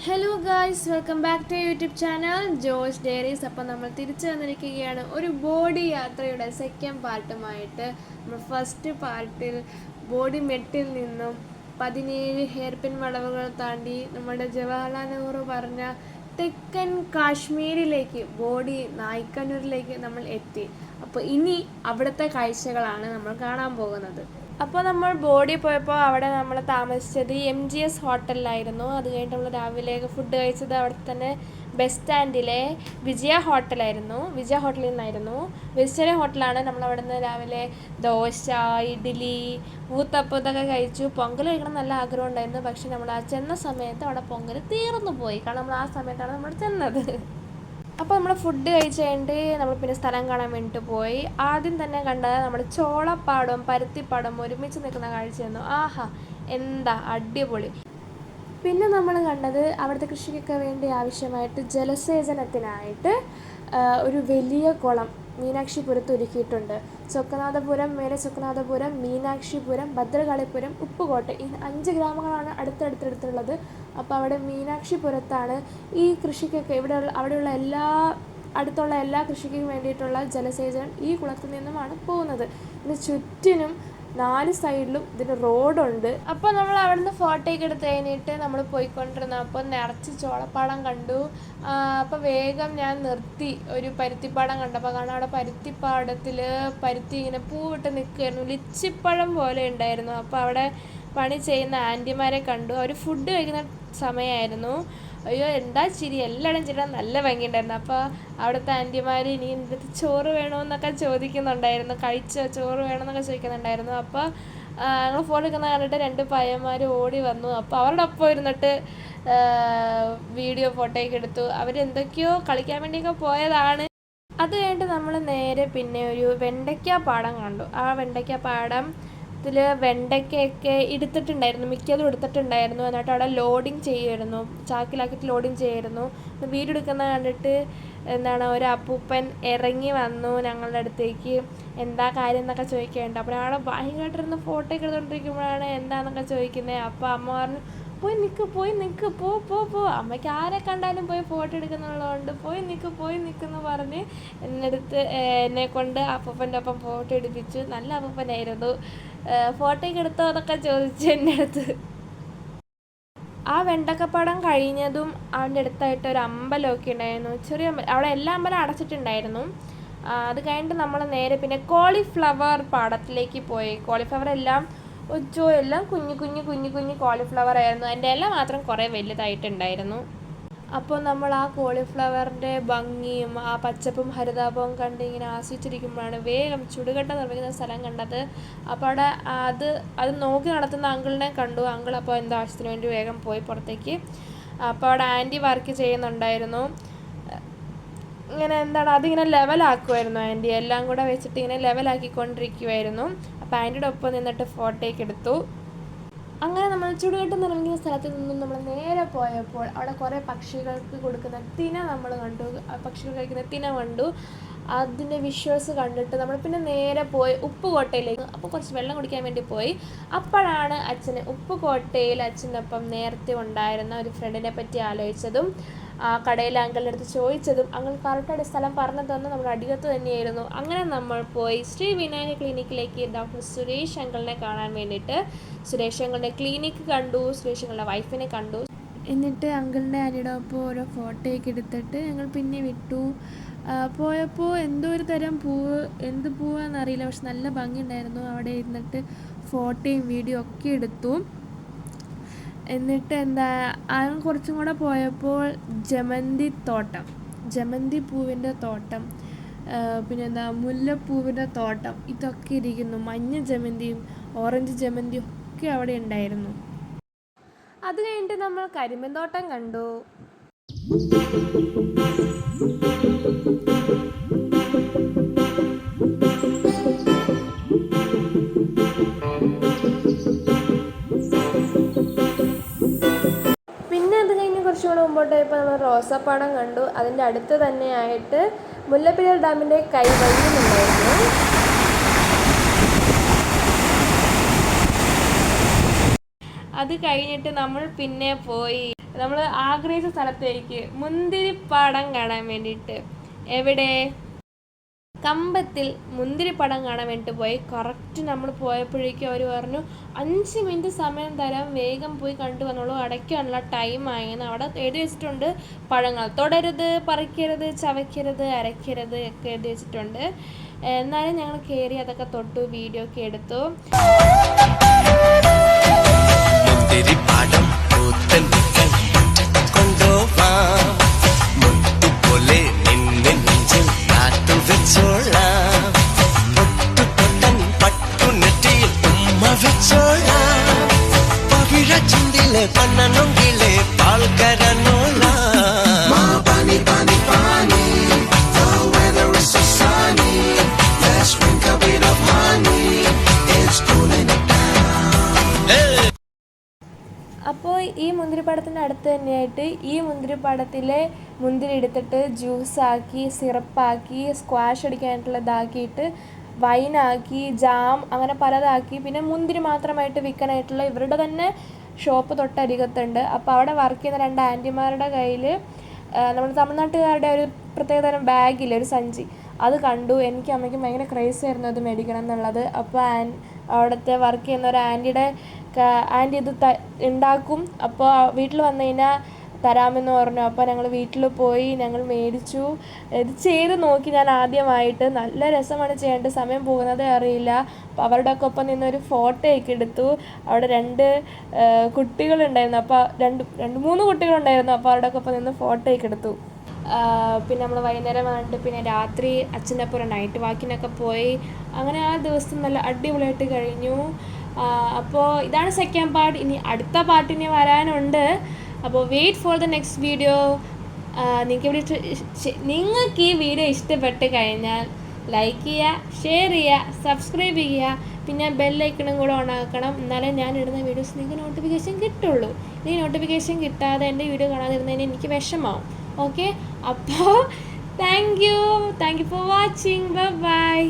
Hello guys, welcome back to YouTube channel Joy's diaries. അപ്പം നമ്മൾ തിരിച്ചു വന്നിരിക്കുകയാണ് ഒരു ബോഡി യാത്രയുടെ സെക്കൻഡ് പാർട്ടുമായിട്ട്. നമ്മൾ ഫസ്റ്റ് പാർട്ടിൽ ബോഡി മെട്ടിൽ നിന്നും 17 ഹെയർപിൻ വളവുകൾ താണ്ടി നമ്മുടെ ജവഹർലാൽ നെഹ്റു പറഞ്ഞ തെക്കൻ കാശ്മീരിലേക്ക്, ബോഡി നായ്ക്കന്നൂരിലേക്ക് നമ്മൾ എത്തി. അപ്പോൾ ഇനി അവിടുത്തെ കാഴ്ചകളാണ് നമ്മൾ കാണാൻ പോകുന്നത്. അപ്പോൾ നമ്മൾ ബോഡി പോയപ്പോൾ അവിടെ നമ്മൾ താമസിച്ചത് MGS ഹോട്ടലിലായിരുന്നു. അത് കഴിഞ്ഞിട്ട് നമ്മൾ രാവിലെ ഫുഡ് കഴിച്ചത് അവിടെ തന്നെ ബസ് സ്റ്റാൻഡിലെ വിജയ ഹോട്ടലായിരുന്നു. വിജയ ഹോട്ടലിൽ നിന്നായിരുന്നു. വെജിറ്റേറിയൻ ഹോട്ടലാണ്. നമ്മളവിടെ നിന്ന് രാവിലെ ദോശ, ഇഡ്ഡലി, ഊത്തപ്പം ഇതൊക്കെ കഴിച്ചു. പൊങ്കൽ കഴിക്കണം നല്ല ആഗ്രഹം ഉണ്ടായിരുന്നു. പക്ഷെ നമ്മൾ ആ ചെന്ന സമയത്ത് അവിടെ പൊങ്കൽ തീർന്നു പോയി. കാരണം നമ്മൾ ആ സമയത്താണ് നമ്മൾ ചെന്നത്. അപ്പോൾ നമ്മൾ ഫുഡ് കഴിച്ച് കഴിഞ്ഞിട്ട് നമ്മൾ പിന്നെ സ്ഥലം കാണാൻ വേണ്ടിയിട്ട് പോയി. ആദ്യം തന്നെ കണ്ടത് നമ്മുടെ ചോളപ്പാടവും പരുത്തിപ്പാടവും ഒരുമിച്ച് നിൽക്കുന്ന കാഴ്ചയായിരുന്നു. ആഹാ, എന്താ അടിപൊളി. പിന്നെ നമ്മൾ കണ്ടത് അവിടുത്തെ കൃഷിക്കൊക്കെ വേണ്ടി ആവശ്യമായിട്ട് ജലസേചനത്തിനായിട്ട് ഒരു വലിയ കുളം മീനാക്ഷിപുരത്ത് ഒരുക്കിയിട്ടുണ്ട്. ചൊക്കനാഥപുരം, മേലെ ചൊക്കനാഥപുരം, മീനാക്ഷിപുരം, ഭദ്രകാളിപുരം, ഉപ്പുകോട്ട, ഈ 5 ഗ്രാമങ്ങളാണ് അടുത്തടുത്തടുത്തുള്ളത്. അപ്പോൾ അവിടെ മീനാക്ഷിപുരത്താണ് ഈ കൃഷിക്കൊക്കെ അവിടെയുള്ള അടുത്തുള്ള എല്ലാ കൃഷിക്കും വേണ്ടിയിട്ടുള്ള ജലസേചനം ഈ കുളത്തിൽ നിന്നുമാണ് പോകുന്നത്. ഇതിന് ചുറ്റിനും 4 സൈഡിലും ഇതിന് റോഡുണ്ട്. അപ്പോൾ നമ്മൾ അവിടെ നിന്ന് ഫോട്ടോയൊക്കെ എടുത്ത് കഴിഞ്ഞിട്ട് നമ്മൾ പോയിക്കൊണ്ടിരുന്നു. അപ്പോൾ നിറച്ച് ചോളപ്പാടം കണ്ടു. അപ്പോൾ വേഗം ഞാൻ നിർത്തി. ഒരു പരുത്തിപ്പാടം കണ്ടപ്പോൾ കാരണം അവിടെ പരുത്തിപ്പാടത്തിൽ പരുത്തി ഇങ്ങനെ പൂവിട്ട് നിൽക്കുകയായിരുന്നു. ലിച്ചിപ്പഴം പോലെ ഉണ്ടായിരുന്നു. അപ്പോൾ അവിടെ പണി ചെയ്യുന്ന ആൻറ്റിമാരെ കണ്ടു. അവർ ഫുഡ് കഴിക്കുന്ന സമയമായിരുന്നു. അയ്യോ, എന്താ ചിരി, എല്ലാവരും ചിരി, നല്ല ഭംഗിയുണ്ടായിരുന്നു. അപ്പോൾ അവിടുത്തെ ആൻറ്റിമാർ ഇനി എൻ്റെ അടുത്ത് ചോറ് വേണമെന്നൊക്കെ ചോദിക്കുന്നുണ്ടായിരുന്നു. കഴിച്ചോ, ചോറ് വേണമെന്നൊക്കെ ചോദിക്കുന്നുണ്ടായിരുന്നു. അപ്പോൾ ഞങ്ങൾ ഫോൺ എടുക്കുന്ന കണ്ടിട്ട് 2 പയ്യന്മാർ ഓടി വന്നു. അപ്പോൾ അവരുടെ ഒപ്പം ഇരുന്നിട്ട് വീഡിയോ ഫോട്ടോയൊക്കെ എടുത്തു. അവരെന്തൊക്കെയോ കളിക്കാൻ വേണ്ടിയൊക്കെ പോയതാണ്. അത് കഴിഞ്ഞിട്ട് നമ്മൾ നേരെ പിന്നെ ഒരു വെണ്ടയ്ക്ക പാടം കണ്ടു. ആ വെണ്ടയ്ക്ക പാടം ഇതിൽ വെണ്ടയ്ക്കൊക്കെ എടുത്തിട്ടുണ്ടായിരുന്നു, മിക്കതും എടുത്തിട്ടുണ്ടായിരുന്നു. എന്നിട്ട് അവിടെ ലോഡിങ് ചെയ്യുമായിരുന്നു, ചാക്കിലാക്കിയിട്ട് ലോഡിങ് ചെയ്യുമായിരുന്നു. വീഡിയോ എടുക്കുന്ന കണ്ടിട്ട് ഒരു അപ്പൂപ്പൻ ഇറങ്ങി വന്നു ഞങ്ങളുടെ അടുത്തേക്ക്. എന്താ കാര്യം എന്നൊക്കെ ചോദിക്കുന്നുണ്ട്. അപ്പോൾ അവിടെ ഭയങ്കരമായിട്ടിരുന്ന് ഫോട്ടോ ഒക്കെ എടുത്തുകൊണ്ടിരിക്കുമ്പോഴാണ് എന്താണെന്നൊക്കെ ചോദിക്കുന്നത്. അപ്പോൾ അമ്മ പറഞ്ഞു, പോയി നിൽക്ക്, പോ, അമ്മയ്ക്ക് ആരെ കണ്ടാലും പോയി ഫോട്ടോ എടുക്കുന്നുള്ളതുകൊണ്ട് പോയി നിൽക്കെന്ന് പറഞ്ഞ് എന്നെ കൊണ്ട് അപ്പൂപ്പൻ്റെ ഒപ്പം ഫോട്ടോ എടുപ്പിച്ചു. നല്ല അപ്പൂപ്പനായിരുന്നു. ഫോട്ടോയൊക്കെ എടുത്തോ എന്നൊക്കെ ചോദിച്ചു എൻ്റെ അടുത്ത്. ആ വെണ്ടക്കപ്പാടം കഴിഞ്ഞതും അവൻ്റെ അടുത്തായിട്ട് ഒരു അമ്പലമൊക്കെ ഉണ്ടായിരുന്നു, ചെറിയ അമ്പലം. അവിടെ എല്ലാ അമ്പലം അടച്ചിട്ടുണ്ടായിരുന്നു. അത് കഴിഞ്ഞിട്ട് നമ്മൾ നേരെ പിന്നെ കോളിഫ്ലവർ പാടത്തിലേക്ക് പോയി. കോളിഫ്ലവർ എല്ലാം കുഞ്ഞു കോളിഫ്ലവർ ആയിരുന്നു. അതിൻ്റെ ഇല മാത്രം കുറേ വലുതായിട്ടുണ്ടായിരുന്നു. അപ്പോൾ നമ്മൾ ആ കോളിഫ്ലവറിൻ്റെ ഭംഗിയും ആ പച്ചപ്പും ഹരിതാപവും കണ്ട് ഇങ്ങനെ ആസ്വദിച്ചിരിക്കുമ്പോഴാണ് വേഗം ചുടുകട്ട നിർമ്മിക്കുന്ന സ്ഥലം കണ്ടത്. അപ്പോൾ അവിടെ അത് നോക്കി നടത്തുന്ന അങ്കിളിനെ കണ്ടു. അങ്കിൾ അപ്പോൾ എന്തോ ആവശ്യത്തിന് വേണ്ടി വേഗം പോയി പുറത്തേക്ക്. അപ്പോൾ അവിടെ ആൻറ്റി വർക്ക് ചെയ്യുന്നുണ്ടായിരുന്നു. ഇങ്ങനെ അതിങ്ങനെ ലെവലാക്കുമായിരുന്നു ആൻറ്റി. എല്ലാം കൂടെ വെച്ചിട്ട് ഇങ്ങനെ ലെവലാക്കിക്കൊണ്ടിരിക്കുമായിരുന്നു. അപ്പോൾ ആൻറ്റിയുടെ ഒപ്പം നിന്നിട്ട് ഫോട്ടോയൊക്കെ എടുത്തു. അങ്ങനെ നമ്മൾ ചുടുകെട്ട് നിർമ്മിക്കുന്ന സ്ഥലത്ത് നിന്നും നമ്മൾ നേരെ പോയപ്പോൾ അവിടെ കുറേ പക്ഷികൾക്ക് കൊടുക്കുന്ന തിന നമ്മൾ കണ്ടു. പക്ഷികൾ കഴിക്കുന്ന തിന കണ്ടു. അതിൻ്റെ വിഷ്വൽസ് കണ്ടിട്ട് നമ്മൾ പിന്നെ നേരെ പോയി ഉപ്പുകോട്ടയിലേക്ക്. അപ്പോൾ കുറച്ച് വെള്ളം കുടിക്കാൻ വേണ്ടി പോയി. അപ്പോഴാണ് അച്ഛന് ഉപ്പുകോട്ടയിൽ അച്ഛൻ്റെ ഒപ്പം നേരത്തെ ഉണ്ടായിരുന്ന ഒരു ഫ്രണ്ടിനെ പറ്റി ആലോചിച്ചതും കടയിലെ അങ്കിളിൻ്റെ അടുത്ത് ചോദിച്ചതും. അങ്കിൾ കറക്റ്റായിട്ട് സ്ഥലം പറഞ്ഞു തന്നു. നമ്മുടെ അടിയത്ത് തന്നെയായിരുന്നു. അങ്ങനെ നമ്മൾ പോയി ശ്രീ വിനായക ക്ലിനിക്കിലേക്ക് ഡോക്ടർ സുരേഷ് അങ്കിളിനെ കാണാൻ വേണ്ടിയിട്ട്. സുരേഷ് അങ്കിളിൻ്റെ ക്ലിനിക്ക് കണ്ടു, സുരേഷ് അങ്കിളുടെ വൈഫിനെ കണ്ടു. എന്നിട്ട് അങ്കിളിൻ്റെ ആൻറ്റിയുടെ ഒപ്പം ഓരോ ഫോട്ടോയൊക്കെ എടുത്തിട്ട് ഞങ്ങൾ പിന്നെ വിട്ടു. പോയപ്പോൾ എന്തോ ഒരു തരം എന്ത് പൂവാണെന്നറിയില്ല, പക്ഷെ നല്ല ഭംഗിയുണ്ടായിരുന്നു. അവിടെ ഇരുന്നിട്ട് ഫോട്ടോയും വീഡിയോ ഒക്കെ എടുത്തു. എന്നിട്ട് കുറച്ചും കൂടെ പോയപ്പോൾ ജമന്തി പൂവിൻ്റെ തോട്ടം, പിന്നെ മുല്ലപ്പൂവിൻ്റെ തോട്ടം, ഇതൊക്കെ ഇരിക്കുന്നു. മഞ്ഞ ജമന്തിയും ഓറഞ്ച് ജമന്തിയും ഒക്കെ അവിടെ ഉണ്ടായിരുന്നു. അത് കഴിഞ്ഞിട്ട് നമ്മൾ കരിമ്പൻ തോട്ടം കണ്ടു. കുറച്ചുകൂടെ മുമ്പോട്ട് പോയപ്പോൾ നമ്മൾ റോസാപ്പാടം കണ്ടു. അതിൻ്റെ അടുത്ത് തന്നെയായിട്ട് മുല്ലപ്പെരിയാർ ഡാമിൻ്റെ കൈവഴിയുന്നുണ്ടായിരുന്നു. അത് കഴിഞ്ഞിട്ട് നമ്മൾ പിന്നെ പോയി നമ്മൾ ആഗ്രഹിച്ച സ്ഥലത്തേക്ക് മുന്തിരിപ്പാടം കാണാൻ വേണ്ടിയിട്ട്. എവിടെ? കമ്പത്തിൽ മുന്തിരിപ്പടം കാണാൻ വേണ്ടിയിട്ട് പോയി. കറക്റ്റ് നമ്മൾ പോയപ്പോഴേക്കും അവർ പറഞ്ഞു 5 മിനിറ്റ് സമയം തരാം, വേഗം പോയി കണ്ടു വന്നോളൂ, അടയ്ക്കാനുള്ള ടൈമായെന്ന് അവിടെ എഴുതി വെച്ചിട്ടുണ്ട്. പഴങ്ങൾ തൊടരുത്, പറിക്കരുത്, ചവയ്ക്കരുത്, അരയ്ക്കരുത് ഒക്കെ എഴുതി വെച്ചിട്ടുണ്ട്. എന്നാലും ഞങ്ങൾ കയറി അതൊക്കെ തൊട്ടു, വീഡിയോ ഒക്കെ എടുത്തു. അപ്പോൾ ഈ മുന്തിരിപ്പാടത്തിൻ്റെ അടുത്ത് തന്നെയായിട്ട് ഈ മുന്തിരിപ്പാടത്തിലെ മുന്തിരി എടുത്തിട്ട് ജ്യൂസാക്കി, സിറപ്പാക്കി, സ്ക്വാഷ് അടിക്കാനായിട്ടുള്ള ഇതാക്കിയിട്ട് വൈനാക്കി, ജാം, അങ്ങനെ പലതാക്കി. പിന്നെ മുന്തിരി മാത്രമായിട്ട് വിൽക്കാനായിട്ടുള്ള ഇവരുടെ തന്നെ ഷോപ്പ് തൊട്ടരികത്തുണ്ട്. അപ്പോൾ അവിടെ വർക്ക് ചെയ്യുന്ന 2 ആൻറ്റിമാരുടെ കയ്യിൽ നമ്മുടെ തമിഴ്നാട്ടുകാരുടെ ഒരു പ്രത്യേകതരം ബാഗില്ല, ഒരു സഞ്ചി, അത് കണ്ടു. എനിക്ക് അമ്മയ്ക്കും ഭയങ്കര ക്രേസ് ആയിരുന്നു അത് മേടിക്കണം എന്നുള്ളത്. അപ്പോൾ അവിടുത്തെ വർക്ക് ചെയ്യുന്ന ഒരു ആൻറ്റി ഇത് ഉണ്ടാക്കും, അപ്പോൾ വീട്ടിൽ വന്നു കഴിഞ്ഞാൽ തരാമെന്ന് പറഞ്ഞു. അപ്പോൾ ഞങ്ങൾ വീട്ടിൽ പോയി, ഞങ്ങൾ മേടിച്ചു. ഇത് ചെയ്ത് നോക്കി ഞാൻ ആദ്യമായിട്ട്. നല്ല രസമാണ് ചെയ്യേണ്ടത്, സമയം പോകുന്നതേ അറിയില്ല. അപ്പോൾ അവരുടെ ഒക്കെ ഒപ്പം നിന്നൊരു ഫോട്ടോയൊക്കെ എടുത്തു. അവിടെ 2 കുട്ടികളുണ്ടായിരുന്നു, അപ്പോൾ 3 കുട്ടികളുണ്ടായിരുന്നു. അപ്പോൾ അവരുടെ ഒക്കെ ഒപ്പം നിന്ന് ഫോട്ടോയൊക്കെ എടുത്തു. പിന്നെ നമ്മൾ വൈകുന്നേരം വന്നിട്ട് പിന്നെ രാത്രി അച്ഛൻ്റെ ഒപ്പം നൈറ്റ് വാക്കിനൊക്കെ പോയി. അങ്ങനെ ആ ദിവസം നല്ല അടിപൊളിയായിട്ട് കഴിഞ്ഞു. അപ്പോൾ ഇതാണ് സെക്കൻഡ് പാർട്ട്. ഇനി അടുത്ത പാർട്ട് ഇനി വരാനുണ്ട്. അപ്പോൾ wait for the next video. നിങ്ങൾക്ക് ഈ വീഡിയോ ഇഷ്ടപ്പെട്ട് കഴിഞ്ഞാൽ ലൈക്ക് ചെയ്യുക, ഷെയർ ചെയ്യുക, സബ്സ്ക്രൈബ് ചെയ്യുക, പിന്നെ ബെല്ലൈക്കണും കൂടെ ഓൺ ആക്കണം. എന്നാലേ ഞാൻ ഇടുന്ന വീഡിയോസ് നിങ്ങൾക്ക് നോട്ടിഫിക്കേഷൻ കിട്ടുള്ളൂ. ഈ നോട്ടിഫിക്കേഷൻ കിട്ടാതെ എൻ്റെ വീഡിയോ കാണാതിരുന്നതിന് എനിക്ക് വിഷമാവും. ഓക്കെ, അപ്പോൾ thank you for watching. By.